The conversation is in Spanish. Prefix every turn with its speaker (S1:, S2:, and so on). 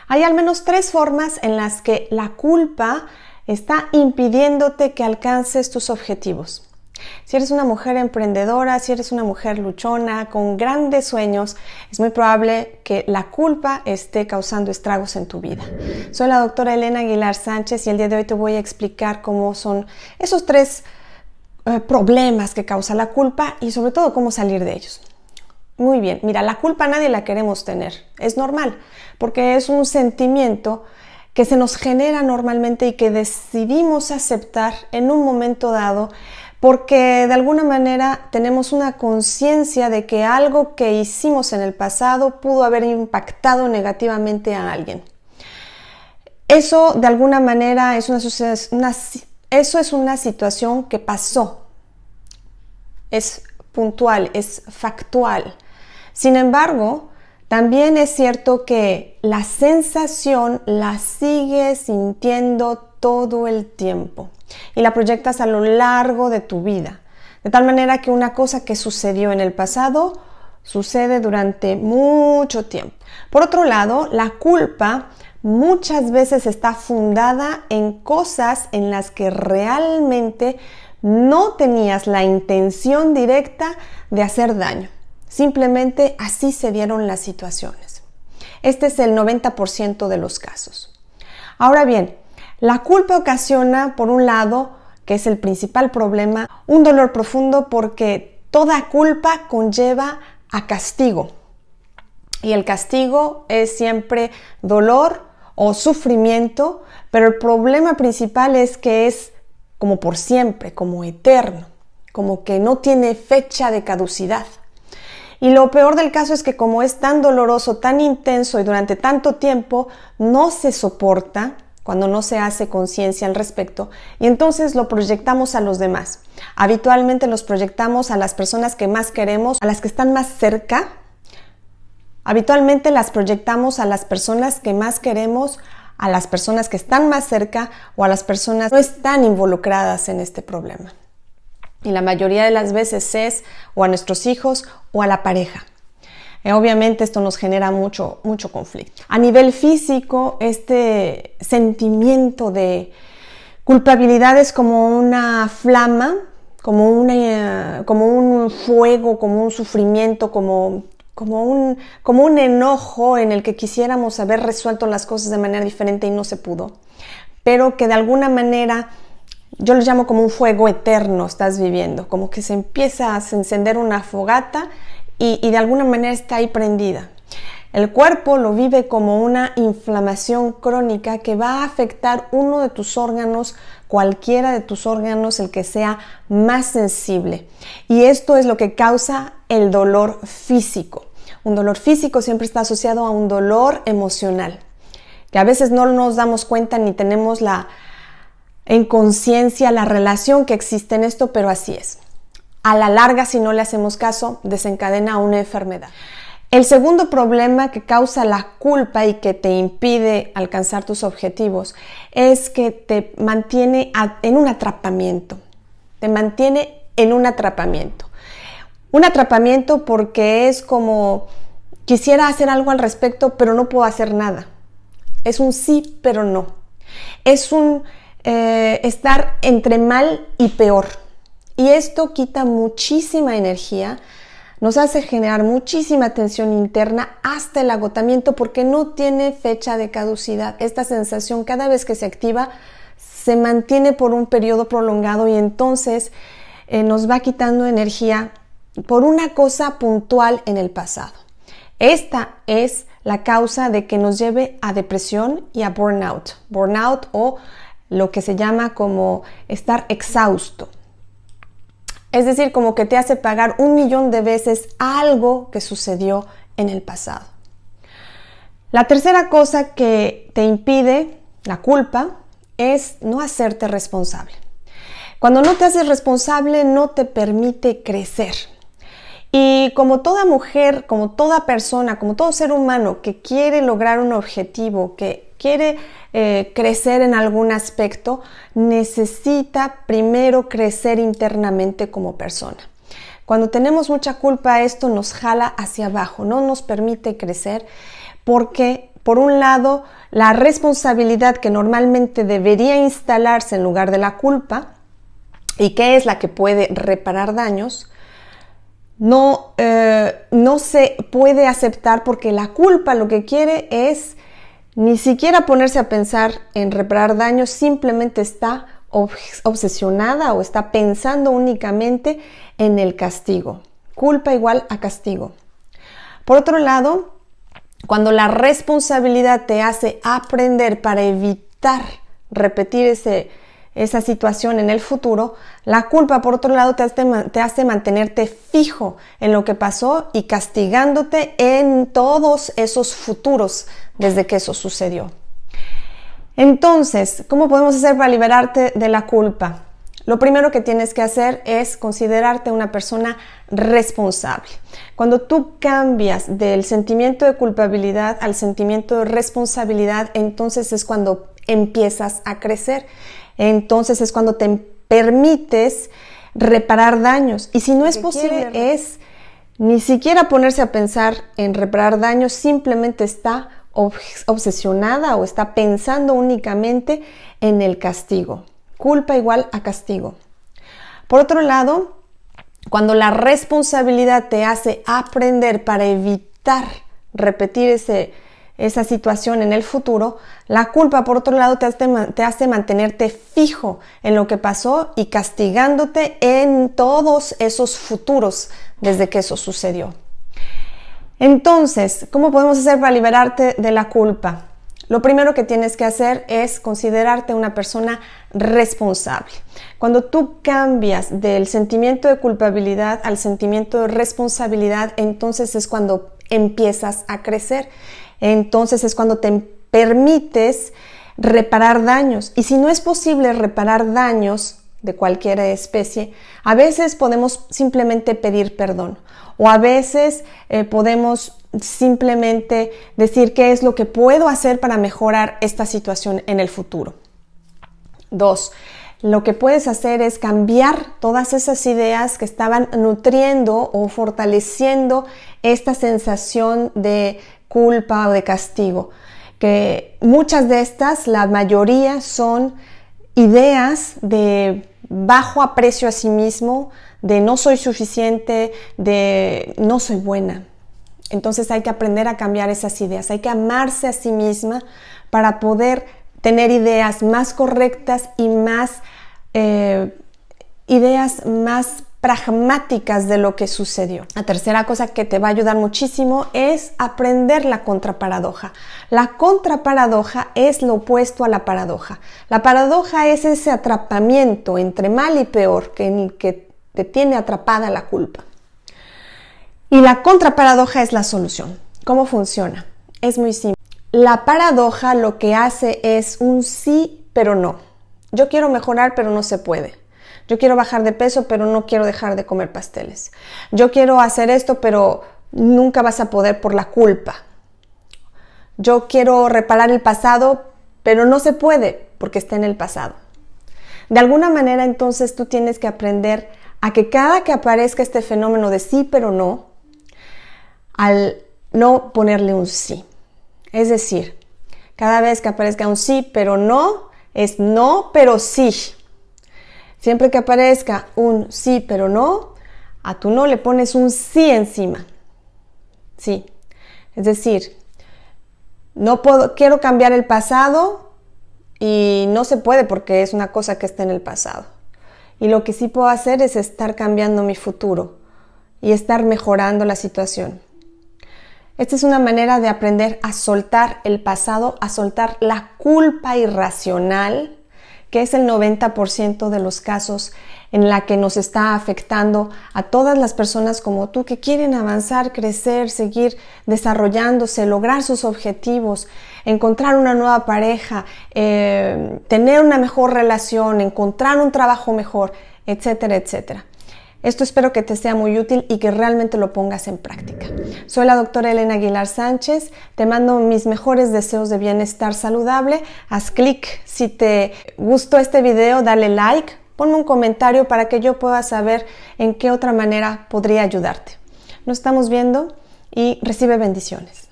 S1: Hay al menos 3 formas en las que la culpa está impidiéndote que alcances tus objetivos. Si eres una mujer emprendedora, si eres una mujer luchona, con grandes sueños, es muy probable que la culpa esté causando estragos en tu vida. Soy la doctora Elena Aguilar Sánchez y el día de hoy te voy a explicar cómo son esos 3 problemas que causa la culpa y sobre todo cómo salir de ellos. Muy bien, mira, la culpa nadie la queremos tener, es normal, porque es un sentimiento que se nos genera normalmente y que decidimos aceptar en un momento dado porque de alguna manera tenemos una conciencia de que algo que hicimos en el pasado pudo haber impactado negativamente a alguien. Eso de alguna manera es una situación que pasó, es puntual, es factual. Sin embargo, también es cierto que la sensación la sigues sintiendo todo el tiempo y la proyectas a lo largo de tu vida, de tal manera que una cosa que sucedió en el pasado sucede durante mucho tiempo. Por otro lado, la culpa muchas veces está fundada en cosas en las que realmente no tenías la intención directa de hacer daño. Simplemente así se dieron las situaciones. Este es el 90% de los casos. Ahora bien, la culpa ocasiona, por un lado, que es el principal problema, un dolor profundo porque toda culpa conlleva a castigo. Y el castigo es siempre dolor o sufrimiento, pero el problema principal es que es como por siempre, como eterno, como que no tiene fecha de caducidad. Y lo peor del caso es que como es tan doloroso, tan intenso y durante tanto tiempo, no se soporta cuando no se hace conciencia al respecto y entonces lo proyectamos a los demás. Habitualmente los proyectamos a las personas que más queremos, a las que están más cerca. Habitualmente las proyectamos a las personas que más queremos, a las personas que están más cerca o a las personas que no están involucradas en este problema. Y la mayoría de las veces es o a nuestros hijos o a la pareja. Obviamente esto nos genera mucho conflicto. A nivel físico, este sentimiento de culpabilidad es como una flama, como un fuego, como un sufrimiento, como un enojo en el que quisiéramos haber resuelto las cosas de manera diferente y no se pudo. Pero que de alguna manera yo lo llamo como un fuego eterno estás viviendo, como que se empieza a encender una fogata y de alguna manera está ahí prendida. El cuerpo lo vive como una inflamación crónica que va a afectar uno de tus órganos, cualquiera de tus órganos, el que sea más sensible. Y esto es lo que causa el dolor físico. Un dolor físico siempre está asociado a un dolor emocional, que a veces no nos damos cuenta ni tenemos en conciencia la relación que existe en esto, pero así es. A la larga, si no le hacemos caso, desencadena una enfermedad. El segundo problema que causa la culpa y que te impide alcanzar tus objetivos es que te mantiene en un atrapamiento. Te mantiene en un atrapamiento. Un atrapamiento porque es como quisiera hacer algo al respecto, pero no puedo hacer nada. Es un sí, pero no. Es un estar entre mal y peor. Y esto quita muchísima energía, nos hace generar muchísima tensión interna hasta el agotamiento porque no tiene fecha de caducidad. Esta sensación cada vez que se activa se mantiene por un periodo prolongado y entonces nos va quitando energía por una cosa puntual en el pasado. Esta es la causa de que nos lleve a depresión y a burnout. Burnout o lo que se llama como estar exhausto. Es decir, como que te hace pagar 1.000.000 de veces algo que sucedió en el pasado. La tercera cosa que te impide la culpa es no hacerte responsable. Cuando no te haces responsable, no te permite crecer. Y como toda mujer, como toda persona, como todo ser humano que quiere lograr un objetivo, que quiere crecer en algún aspecto, necesita primero crecer internamente como persona. Cuando tenemos mucha culpa, esto nos jala hacia abajo, no nos permite crecer porque por un lado, la responsabilidad que normalmente debería instalarse en lugar de la culpa, y que es la que puede reparar daños, no se puede aceptar, porque la culpa lo que quiere es ni siquiera ponerse a pensar en reparar daños, simplemente está obsesionada o está pensando únicamente en el castigo. Culpa igual a castigo. Por otro lado, cuando la responsabilidad te hace aprender para evitar repetir esa situación en el futuro, la culpa, por otro lado, te hace mantenerte fijo en lo que pasó y castigándote en todos esos futuros desde que eso sucedió. Entonces, ¿cómo podemos hacer para liberarte de la culpa? Lo primero que tienes que hacer es considerarte una persona responsable. Cuando tú cambias del sentimiento de culpabilidad al sentimiento de responsabilidad, entonces es cuando empiezas a crecer. Entonces es cuando te permites reparar daños. Y si no es posible, es ni siquiera ponerse a pensar en reparar daños, simplemente está obsesionada o está pensando únicamente en el castigo. Culpa igual a castigo. Por otro lado, cuando la responsabilidad te hace aprender para evitar repetir esa situación en el futuro, la culpa, por otro lado, te hace mantenerte fijo en lo que pasó y castigándote en todos esos futuros desde que eso sucedió. Entonces, ¿cómo podemos hacer para liberarte de la culpa? Lo primero que tienes que hacer es considerarte una persona responsable. Cuando tú cambias del sentimiento de culpabilidad al sentimiento de responsabilidad, entonces es cuando empiezas a crecer. Entonces es cuando te permites reparar daños. Y si no es posible reparar daños de cualquier especie, a veces podemos simplemente pedir perdón. O a veces podemos simplemente decir qué es lo que puedo hacer para mejorar esta situación en el futuro. 2. Lo que puedes hacer es cambiar todas esas ideas que estaban nutriendo o fortaleciendo esta sensación de culpa o de castigo. Que muchas de estas, la mayoría, son ideas de bajo aprecio a sí mismo, de no soy suficiente, de no soy buena. Entonces hay que aprender a cambiar esas ideas, hay que amarse a sí misma para poder tener ideas más correctas y ideas más pragmáticas de lo que sucedió. La tercera cosa que te va a ayudar muchísimo es aprender la contraparadoja. La contraparadoja es lo opuesto a la paradoja. La paradoja es ese atrapamiento entre mal y peor que te tiene atrapada la culpa. Y la contraparadoja es la solución. ¿Cómo funciona? Es muy simple. La paradoja lo que hace es un sí, pero no. Yo quiero mejorar, pero no se puede. Yo quiero bajar de peso, pero no quiero dejar de comer pasteles. Yo quiero hacer esto, pero nunca vas a poder por la culpa. Yo quiero reparar el pasado, pero no se puede porque está en el pasado. De alguna manera, entonces, tú tienes que aprender a que cada que aparezca este fenómeno de sí, pero no, al no ponerle un sí. Es decir, cada vez que aparezca un sí, pero no, es no, pero sí. Siempre que aparezca un sí, pero no, a tu no le pones un sí encima. Sí. Es decir, quiero cambiar el pasado y no se puede porque es una cosa que está en el pasado. Y lo que sí puedo hacer es estar cambiando mi futuro y estar mejorando la situación. Esta es una manera de aprender a soltar el pasado, a soltar la culpa irracional, que es el 90% de los casos en la que nos está afectando a todas las personas como tú que quieren avanzar, crecer, seguir desarrollándose, lograr sus objetivos, encontrar una nueva pareja, tener una mejor relación, encontrar un trabajo mejor, etcétera, etcétera. Esto espero que te sea muy útil y que realmente lo pongas en práctica. Soy la doctora Elena Aguilar Sánchez, te mando mis mejores deseos de bienestar saludable. Haz clic si te gustó este video, dale like, ponme un comentario para que yo pueda saber en qué otra manera podría ayudarte. Nos estamos viendo y recibe bendiciones.